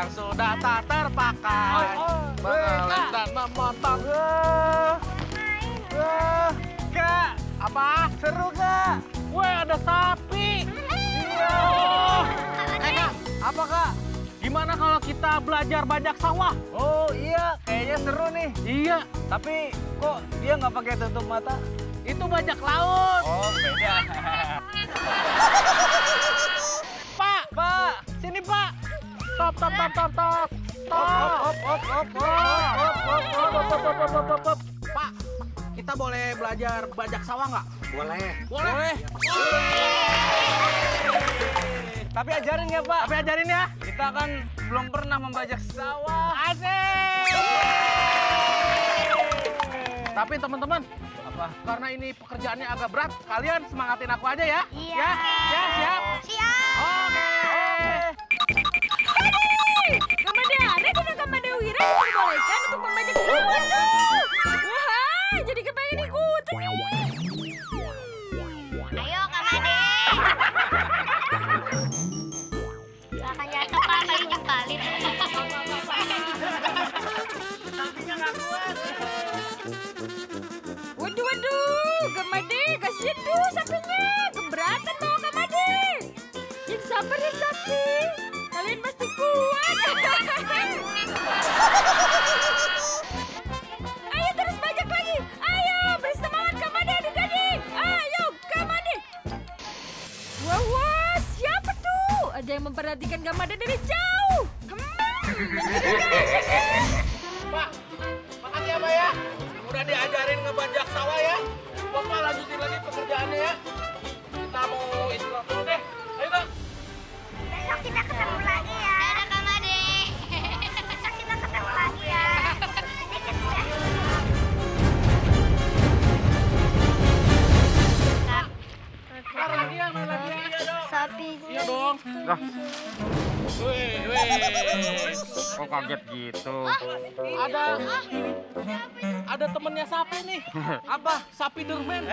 yang sudah tak terpakai. Mengeles dan memotong. Kak, apa? Seru Kak? Weh, ada sapi. Iya. Kak, apa Kak? Gimana kalau kita belajar bajak sawah? Oh iya, kayaknya seru nih. Iya. Tapi kok dia nggak pakai tutup mata? Itu bajak laut. Oh beda. Pak, sini Pak. Stop. Pak, kita boleh belajar bajak sawah nggak? Boleh. Tapi ajarin ya Pak. Tapi ajarin ya. Kita kan belum pernah membajak sawah. Asik. Tapi teman-teman, Apa? karena ini pekerjaannya agak berat, kalian semangatin aku aja ya. Iya. Ya, siap. Siap. Oke. Kamade Are dan Kamade Wira diperbolehkan untuk membajak sawah tuh. Wah, jadi kepengen ikut. Ayo Kamade. Akan jatuh Kak, kali nyempalin. Sapinya nggak kuat. Waduh, Kamade, kasihan tuh sapinya. Keberatan mau Kamade. Yang sabar ya sapi. Kalian pasti kuat. Ayo terus bajak lagi. Ayo, beri semangat Kamade adik-adik. Ayo, Kamade. Wah, siapa tuh? Ada yang memperhatikan Kamade dari jauh. Pak, makasih ya Pak ya. Udah diajarin ngebajak sawah ya. Bapak lanjutin lagi pekerjaannya ya. Kita mau istirahat dulu deh. Ayo Kak. Besok kita ketemu lagi ya. Dadah Kamade. Besok kita ketemu lagi ya. Dikit ya. Kak. Main lagi ya. Iya dong. Sapi. Iya dong. Wih. Kok kaget gitu? Ada temennya sapi nih. Apa? Sapi Derman.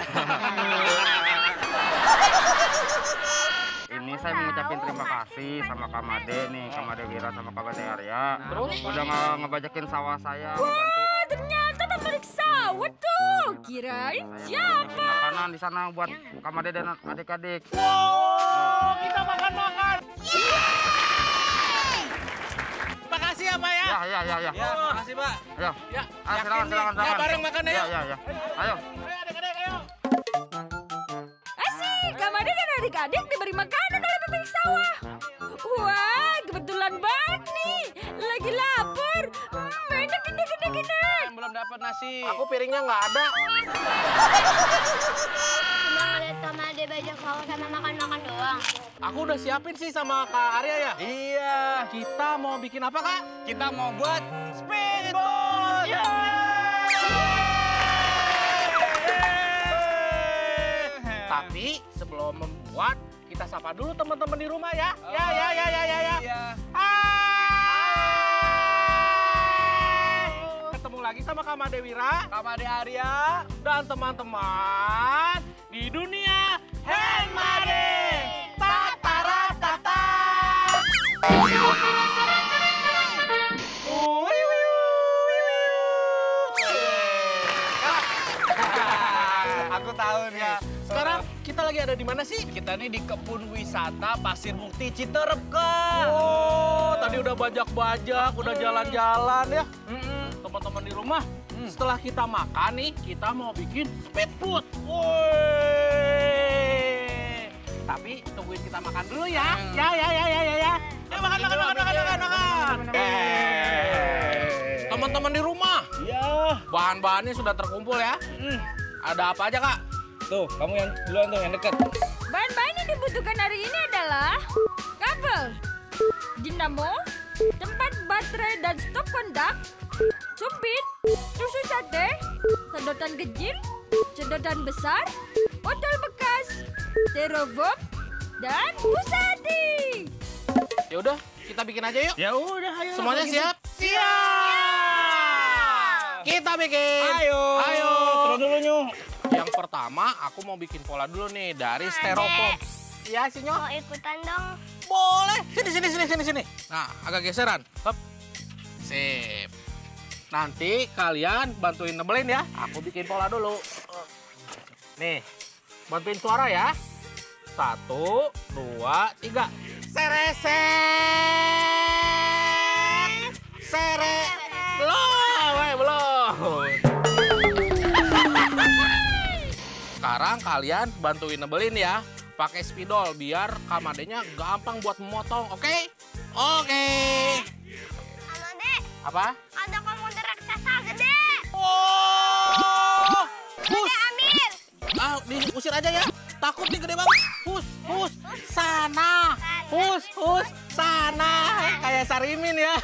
Ini saya mau ngucapin terima kasih sama Kamade nih, Kamade Wira sama Kamade Arya. Terus? Udah ngebajakin sawah saya. Wah, ternyata pemilik sawah tuh. Kirain siapa? Makanan di sana buat Kamade dan adik-adik. Wow, kita makan. Makasih ya Pak ya. Ya. Ya, makasih Pak. Ayo. Ya, Silakan. Ya, bareng makan ya. Ya. Ayo. Ayo adik-adik, ayo. Asik, Kamade dan adik-adik diberi makanan oleh pemilik sawah. Wah, kebetulan banget nih. Lagi lapar. Enak gede. Belum dapat nasi. Aku piringnya nggak ada. Cuma ngeliat Kamade bajak sawah sama makan-makan doang. Aku udah siapin sih sama Kak Arya ya. Iya. Kita mau bikin apa Kak? Kita mau buat Speedboat. Tapi sebelum membuat, kita sapa dulu teman-teman di rumah ya. Ya. Iya. Hai. Ketemu lagi sama Kamade Wira, Kamade Arya. dan teman-teman di dunia Handmade. Tataratata. Aku tahu nih. Sekarang kita lagi ada di mana sih? Kita nih di kebun wisata Pasir Mukti Citerep, Kak. Oh, tadi udah bajak-bajak, udah jalan-jalan ya. Teman-teman di rumah, setelah kita makan nih, kita mau bikin speedboat. Woi. Tapi tungguin kita makan dulu ya. Ya. Ayo makan. Teman-teman di rumah, Iya. bahan-bahannya sudah terkumpul ya. Ada apa aja, Kak? Tuh, kamu yang duluan tuh, yang deket. Bahan-bahan yang dibutuhkan hari ini adalah kabel, dinamo, tempat baterai dan stop kontak, sumpit, susu sate, sedotan kecil, sedotan besar, botol bekas, styrofoam, dan pusati. Ya udah, kita bikin aja yuk. Ya udah, ayo. Semuanya siap? Siap! Kita bikin. Ayo. Terus dulu, Nyu. Yang pertama, aku mau bikin pola dulu nih dari styrofoam. Iya, Sinyo? Mau ikutan dong? Boleh. Sini. sini. Nah, agak geseran. Hop. Sip. Nanti kalian bantuin nebelin ya. Aku bikin pola dulu. Nih, bantuin suara ya. 1, 2, 3. Sereset. Belum. Sekarang kalian bantuin nebelin ya. Pakai spidol biar kamadenya gampang buat memotong, oke? Oke. Kamade, Apa? ada komodo raksasa gede. Oh! Hus! Ambil. Diusir aja ya. Takut nih gede banget. Hus, sana. Hus, sana. Kayak Sarimin ya.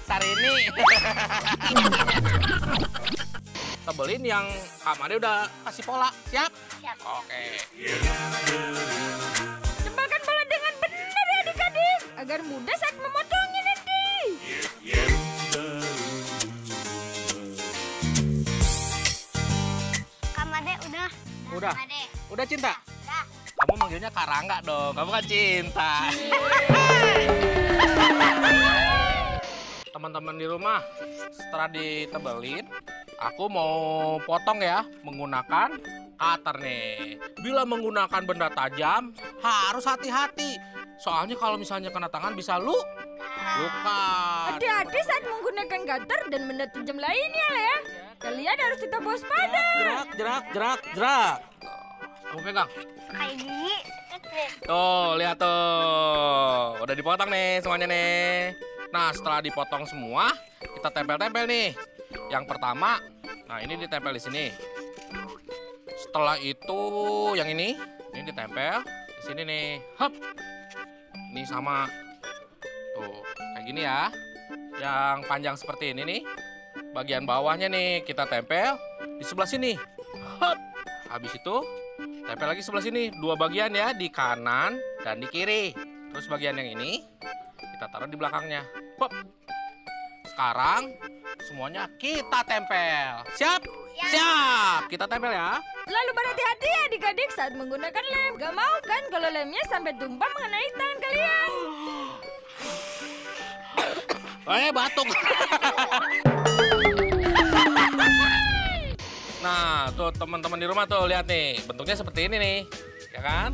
Sarini. Tebelin yang Kamade udah kasih pola. Siap? Siap. Oke. Tebalkan bola dengan benar ya adik-adik, agar mudah saat memotongnya nanti. Kamade udah. Udah. Kamade. Udah Cinta? Udah. Kamu manggilnya Karangga dong. Kamu kan Cinta. Teman-teman di rumah, setelah ditebelin, aku mau potong ya menggunakan cutter nih. Bila menggunakan benda tajam, harus hati-hati. Soalnya kalau misalnya kena tangan bisa luka. Hati-hati saat menggunakan cutter dan benda tajam lainnya ya. Kalian harus tetap waspada. Gerak. Kamu pegang. Kayak gini. Tuh, lihat tuh. Udah dipotong nih semuanya nih. Nah, setelah dipotong semua, kita tempel-tempel nih. Yang pertama, nah ini ditempel di sini. Setelah itu yang ini ditempel di sini nih. Hop. Ini sama. Tuh, kayak gini ya. Yang panjang seperti ini nih. Bagian bawahnya nih kita tempel di sebelah sini. Hop. Habis itu tempel lagi sebelah sini. 2 bagian ya, di kanan dan di kiri. Terus bagian yang ini kita taruh di belakangnya. Hop. Sekarang semuanya kita tempel. Siap? Siap. Kita tempel ya. Lalu berhati-hati ya adik-adik saat menggunakan lem. Gak mau kan kalau lemnya sampai tumpah mengenai tangan kalian. Batuk. Nah, tuh teman-teman di rumah tuh lihat nih, bentuknya seperti ini nih, ya kan?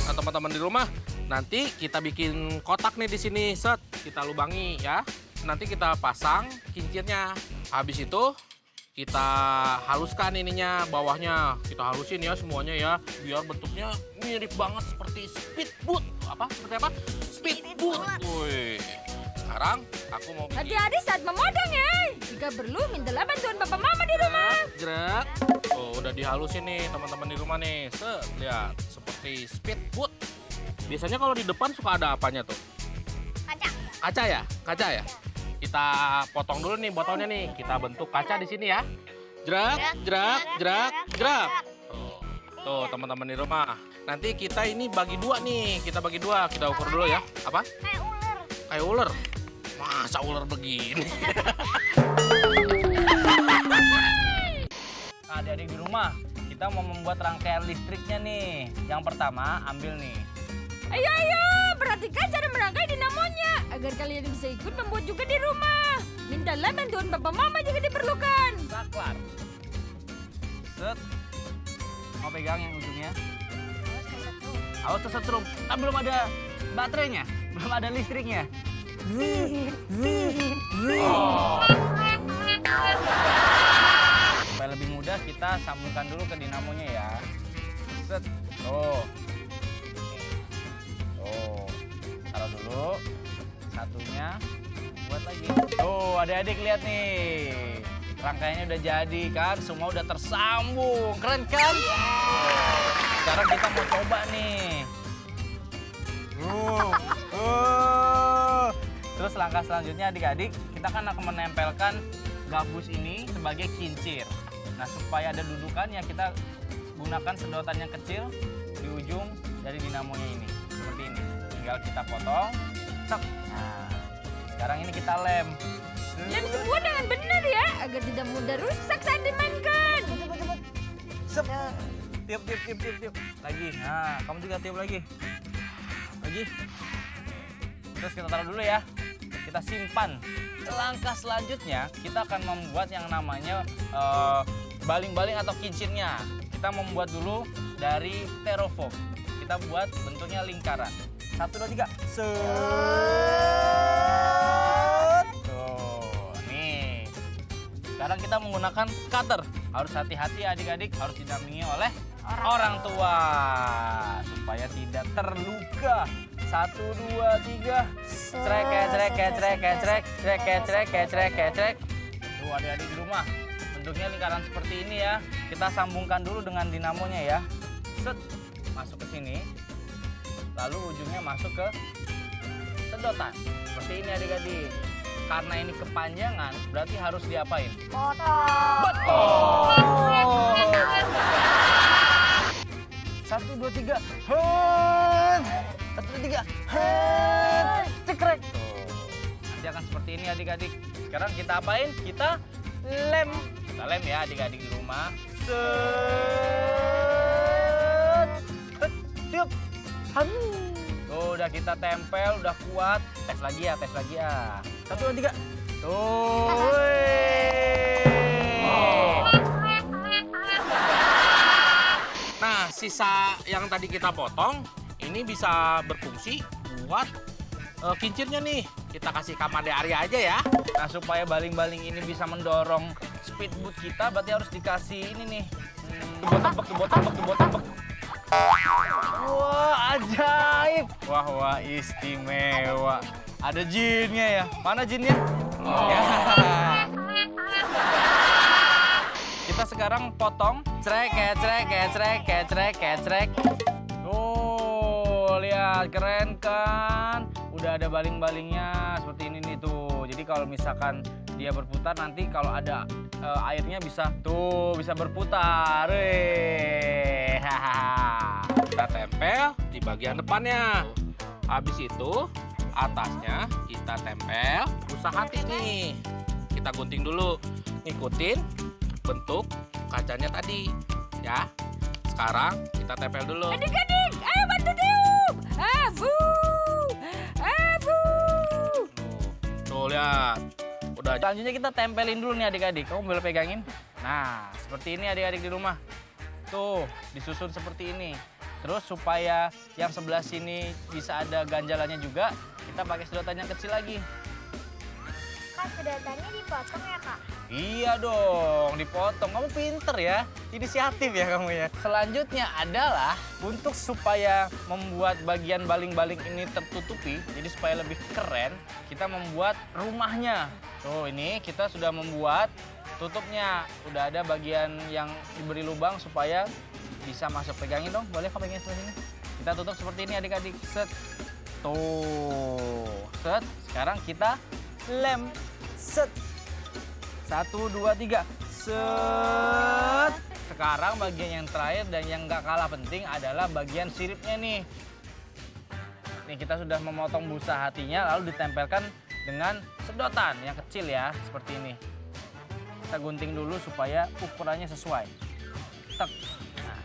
Nah, teman-teman di rumah, nanti kita bikin kotak nih di sini, set, kita lubangi ya. Nanti kita pasang kincirnya. Habis itu kita haluskan ininya, bawahnya kita halusin ya semuanya ya, biar bentuknya mirip banget seperti speedboat. Seperti apa? Speedboat. Wih. Sekarang aku mau bikin. Hati-hati saat memotong ya. Jika perlu, mintalah bantuan papa mama di rumah. Jerak. Oh, udah dihalusin nih teman-teman di rumah nih. Lihat, seperti speedboat. Biasanya kalau di depan suka ada apanya tuh? Kaca ya? Kaca ya? Kita potong dulu nih botolnya nih. Kita bentuk kaca di sini ya. Jerak. Tuh teman-teman di rumah. Nanti kita ini bagi 2 nih. Kita bagi 2. Kita ukur dulu ya. Apa? Kayak ular. Kayak ular. Masa ular begini? Nah, adik-adik di rumah, kita mau membuat rangkaian listriknya nih. Yang pertama, ambil nih. Ayo, perhatikan cara merangkai dinamonya agar kalian bisa ikut membuat juga di rumah. Mintalah bantuan papa mama jika diperlukan. Saklar. Set. Mau pegang yang ujungnya. Awas kesetrum. Kan belum ada baterainya, belum ada listriknya. Supaya lebih mudah kita sambungkan dulu ke dinamonya ya. Set. Tuh. Taruh dulu. Satunya buat lagi. Tuh, adik-adik lihat nih. Rangkaiannya udah jadi kan, semua udah tersambung. Keren kan? Sekarang kita mau coba nih. Terus langkah selanjutnya adik-adik, kita kan akan menempelkan gabus ini sebagai kincir. Nah, supaya ada dudukannya, kita gunakan sedotan yang kecil di ujung dari dinamonya ini. Seperti ini. Tinggal kita potong. Tek. Nah, sekarang ini kita lem. Lem semua dengan benar ya, agar tidak mudah rusak saat dimainkan. Tiup. Lagi. Nah, kamu juga tiup lagi. Lagi. Terus kita taruh dulu ya. Kita simpan. Langkah selanjutnya kita akan membuat yang namanya baling-baling atau kincirnya. Kita membuat dulu dari styrofoam. Kita buat bentuknya lingkaran. 1, 2, 3. Set. Tuh, nih. Sekarang kita menggunakan cutter. Harus hati-hati adik-adik, harus didampingi oleh orang tua supaya tidak terluka. 1, 2, 3. Trek. Tuh adik-adik di rumah. Bentuknya lingkaran seperti ini ya. Kita sambungkan dulu dengan dinamonya ya. Set, masuk ke sini. Lalu ujungnya masuk ke sedotan. Seperti ini adik-adik. Karena ini kepanjangan, berarti harus diapain? Potong. Betul. 1, 2, 3. Hen. 1, 2, 3. Hen. Cekrek. Tuh. Nanti akan seperti ini adik-adik. Sekarang kita apain? Kita lem. Kita lem ya adik-adik di rumah. Set. Set. Tiup. Han. Tuh udah kita tempel, udah kuat. Tes lagi ya. 1, 2, 3. Tuh. Nah, sisa yang tadi kita potong ini bisa berfungsi buat kincirnya nih. Kita kasih Kamade Arya aja ya. Nah, supaya baling-baling ini bisa mendorong speedboat kita, berarti harus dikasih ini nih. Tebok. Wah, ajaib. Wah, istimewa. Ada jinnya ya. Mana jinnya? Ya. Kita sekarang potong. Trek. Tuh, lihat keren kan? Udah ada baling-balingnya seperti ini nih tuh. Jadi kalau misalkan dia berputar nanti kalau ada airnya bisa berputar. Kita tempel di bagian depannya. Habis itu atasnya kita tempel busa hati nih. Kita gunting dulu, ngikutin bentuk kacanya tadi ya. Sekarang kita tempel dulu. Adik-adik, ayo bantu tiup. Tuh lihat. Udah. Selanjutnya kita tempelin dulu nih adik-adik. Kamu boleh pegangin. Nah, seperti ini adik-adik di rumah. Tuh, disusun seperti ini. Terus supaya yang sebelah sini bisa ada ganjalannya juga, kita pakai sedotan yang kecil lagi. Kak, sedotannya dipotong ya, Kak? Iya dong, dipotong. Kamu pinter ya, inisiatif ya kamu ya. Selanjutnya adalah untuk supaya membuat bagian baling-baling ini tertutupi, jadi supaya lebih keren, kita membuat rumahnya. Tuh, ini kita sudah membuat tutupnya. Udah ada bagian yang diberi lubang supaya bisa masuk. Pegangin dong, boleh kau pegangin sebelah sini. Kita tutup seperti ini adik-adik. Set. Tuh, set. Sekarang kita lem. Set. 1, 2, 3. Set. Sekarang bagian yang terakhir dan yang nggak kalah penting adalah bagian siripnya nih. Nih kita sudah memotong busa hatinya lalu ditempelkan dengan sedotan yang kecil ya, seperti ini. Kita gunting dulu supaya ukurannya sesuai. Tek. Nah,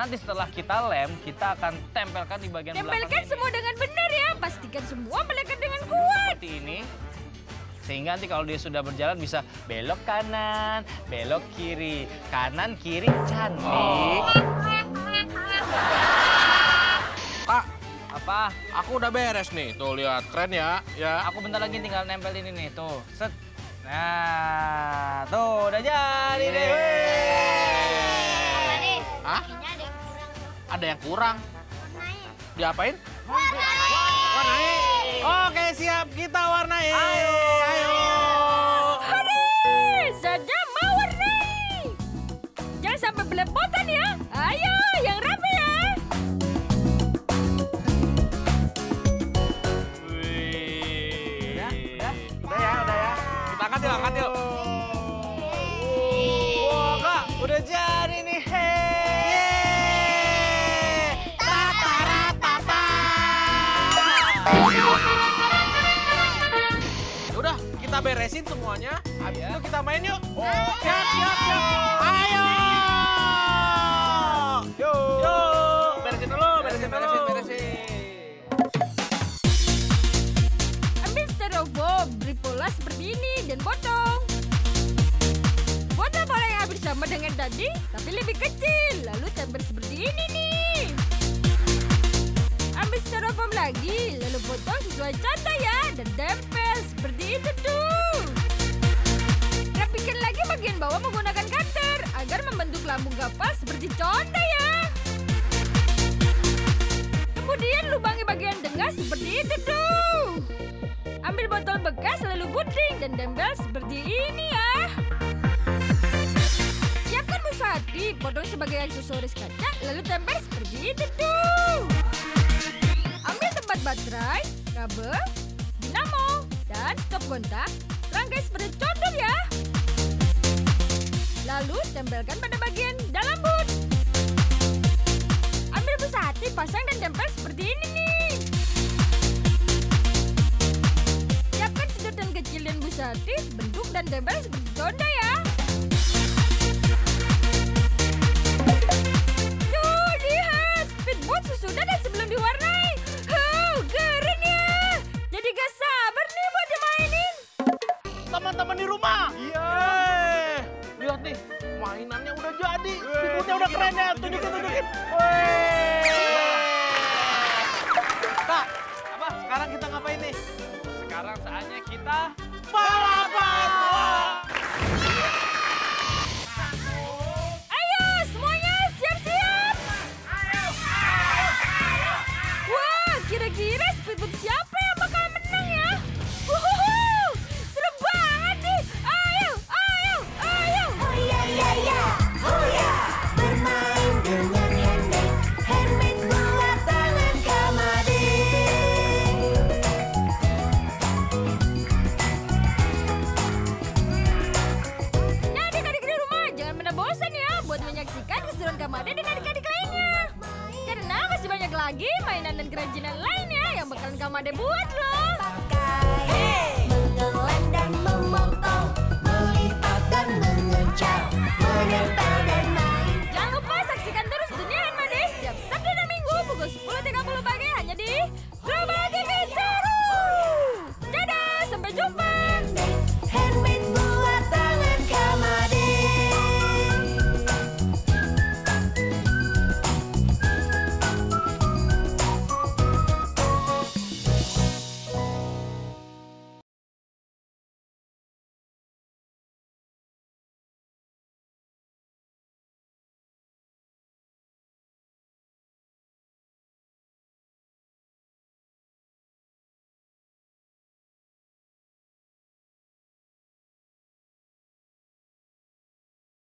nanti setelah kita lem, kita akan tempelkan di bagian belakang Tempelkan ini. semua dengan benar ya. Pastikan semua melekat dengan kuat. Seperti ini. Sehingga nanti kalau dia sudah berjalan bisa belok kanan, belok kiri, kanan kiri cantik. Kak, Apa? aku udah beres nih. Tuh lihat, keren ya. Ya. Aku bentar lagi tinggal nempel ini nih, tuh. Set. Nah, tuh udah jadi deh. Kamade, Hah? kayaknya ada yang kurang tuh. Ada yang kurang. Warnanya. Diapain? Warnanya. Warnai. Oke, siap. Kita warnai. Ayo. Saja mau warnai. Jangan sampai belepotan ya. Ayo, yang rapi ya. Udah ya. Kita angkat yuk, angkat yuk. Wah, Kak, udah jadi nih. Udah, kita beresin semuanya. Habis Ya. itu kita main yuk. Oh, Siap. Ayo. potong sesuai contoh ya dan tempel seperti itu tuh. Rapikan lagi bagian bawah menggunakan cutter agar membentuk lambung kapal seperti contoh ya. Kemudian lubangi bagian tengah seperti itu tuh. Ambil botol bekas lalu gunting dan tempel seperti ini ya. Siapkan busa hati, potong sebagai aksesoris kaca lalu tempel seperti itu tuh. Ambil tempat baterai, kabel, dinamo, dan stop kontak. Rangkai seperti contoh ya. Lalu tempelkan pada bagian dalam boot. Ambil busa hati, pasang dan tempel seperti ini nih. Siapkan sedotan kecil dan busa hati, bentuk dan tempel seperti contoh ya. Tuh, lihat, speedboat sesudah dan sebelum diwarnai. Keren ya. Jadi gak sabar nih buat dimainin. Teman-teman di rumah. Iya. Lihat nih, mainannya udah jadi. Speedboatnya udah keren ya. Tunjukin. Kak, apa? Sekarang kita ngapain nih? Sekarang saatnya kita Balapan. Ayo semuanya siap-siap. Wah, kira-kira speedboat siapa yang bakal menang ya? Wuhuhu, seru banget nih. Ayo. Hoya ya ya, hoya bermain dengan handmade buatan Kamade. Nah, adik-adik di rumah jangan pernah bosan ya buat menyaksikan keseruan Kamade dan adik-adik lainnya. Karena masih banyak lagi mainan dan kerajinan lainnya yang bakalan Kamade buat loh. Mengelam dan memotong, melipat dan mengejar, menempel